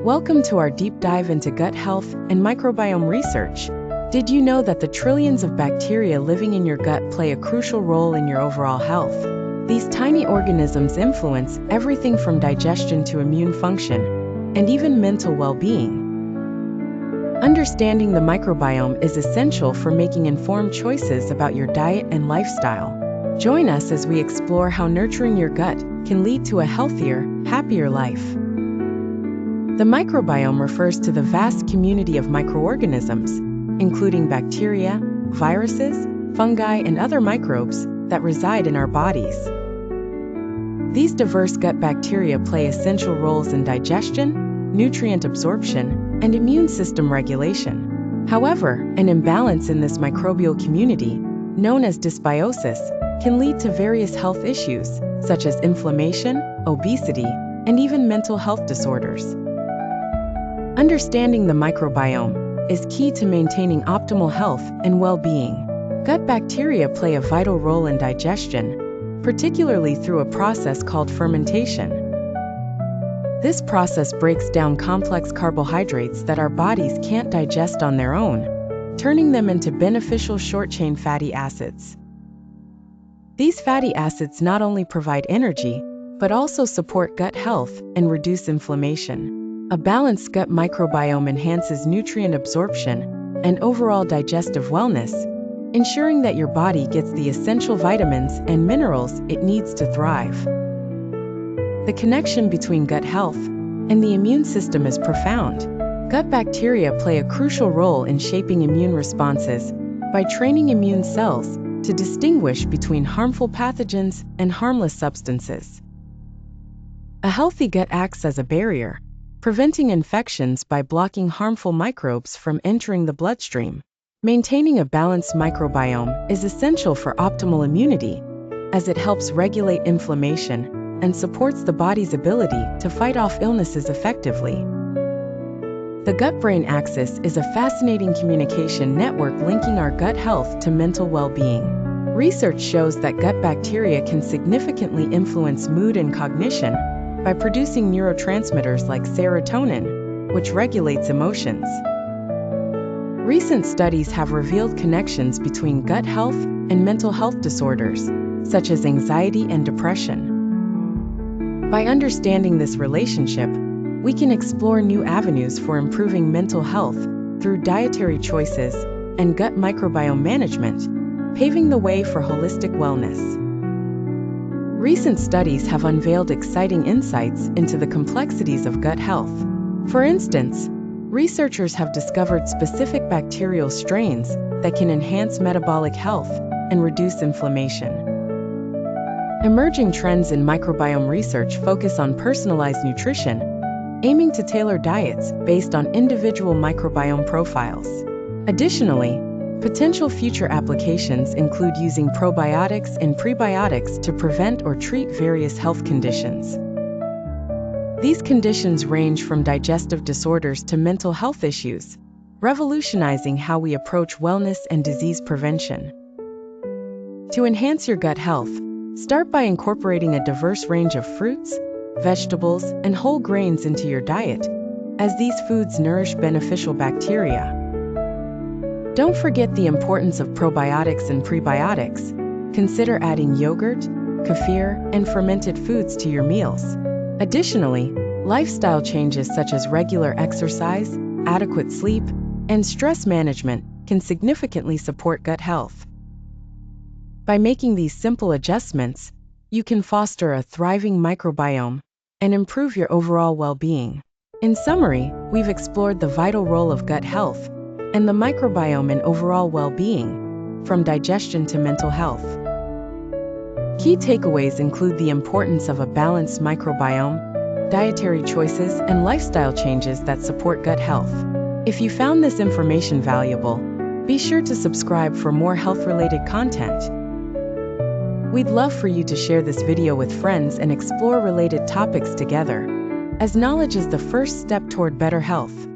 Welcome to our deep dive into gut health and microbiome research. Did you know that the trillions of bacteria living in your gut play a crucial role in your overall health? These tiny organisms influence everything from digestion to immune function, and even mental well-being. Understanding the microbiome is essential for making informed choices about your diet and lifestyle. Join us as we explore how nurturing your gut can lead to a healthier, happier life. The microbiome refers to the vast community of microorganisms, including bacteria, viruses, fungi, and other microbes that reside in our bodies. These diverse gut bacteria play essential roles in digestion, nutrient absorption, and immune system regulation. However, an imbalance in this microbial community, known as dysbiosis, can lead to various health issues, such as inflammation, obesity, and even mental health disorders. Understanding the microbiome is key to maintaining optimal health and well-being. Gut bacteria play a vital role in digestion, particularly through a process called fermentation. This process breaks down complex carbohydrates that our bodies can't digest on their own, turning them into beneficial short-chain fatty acids. These fatty acids not only provide energy, but also support gut health and reduce inflammation. A balanced gut microbiome enhances nutrient absorption and overall digestive wellness, ensuring that your body gets the essential vitamins and minerals it needs to thrive. The connection between gut health and the immune system is profound. Gut bacteria play a crucial role in shaping immune responses by training immune cells to distinguish between harmful pathogens and harmless substances. A healthy gut acts as a barrier, preventing infections by blocking harmful microbes from entering the bloodstream. Maintaining a balanced microbiome is essential for optimal immunity, as it helps regulate inflammation and supports the body's ability to fight off illnesses effectively. The gut-brain axis is a fascinating communication network linking our gut health to mental well-being. Research shows that gut bacteria can significantly influence mood and cognition by producing neurotransmitters like serotonin, which regulates emotions. Recent studies have revealed connections between gut health and mental health disorders, such as anxiety and depression. By understanding this relationship, we can explore new avenues for improving mental health through dietary choices and gut microbiome management, paving the way for holistic wellness. Recent studies have unveiled exciting insights into the complexities of gut health. For instance, researchers have discovered specific bacterial strains that can enhance metabolic health and reduce inflammation. Emerging trends in microbiome research focus on personalized nutrition, aiming to tailor diets based on individual microbiome profiles. Additionally, potential future applications include using probiotics and prebiotics to prevent or treat various health conditions. These conditions range from digestive disorders to mental health issues, revolutionizing how we approach wellness and disease prevention. To enhance your gut health, start by incorporating a diverse range of fruits, vegetables, and whole grains into your diet, as these foods nourish beneficial bacteria. Don't forget the importance of probiotics and prebiotics. Consider adding yogurt, kefir, and fermented foods to your meals. Additionally, lifestyle changes such as regular exercise, adequate sleep, and stress management can significantly support gut health. By making these simple adjustments, you can foster a thriving microbiome and improve your overall well-being. In summary, we've explored the vital role of gut health and the microbiome in overall well-being, from digestion to mental health. Key takeaways include the importance of a balanced microbiome, dietary choices, and lifestyle changes that support gut health. If you found this information valuable, be sure to subscribe for more health-related content. We'd love for you to share this video with friends and explore related topics together, as knowledge is the first step toward better health.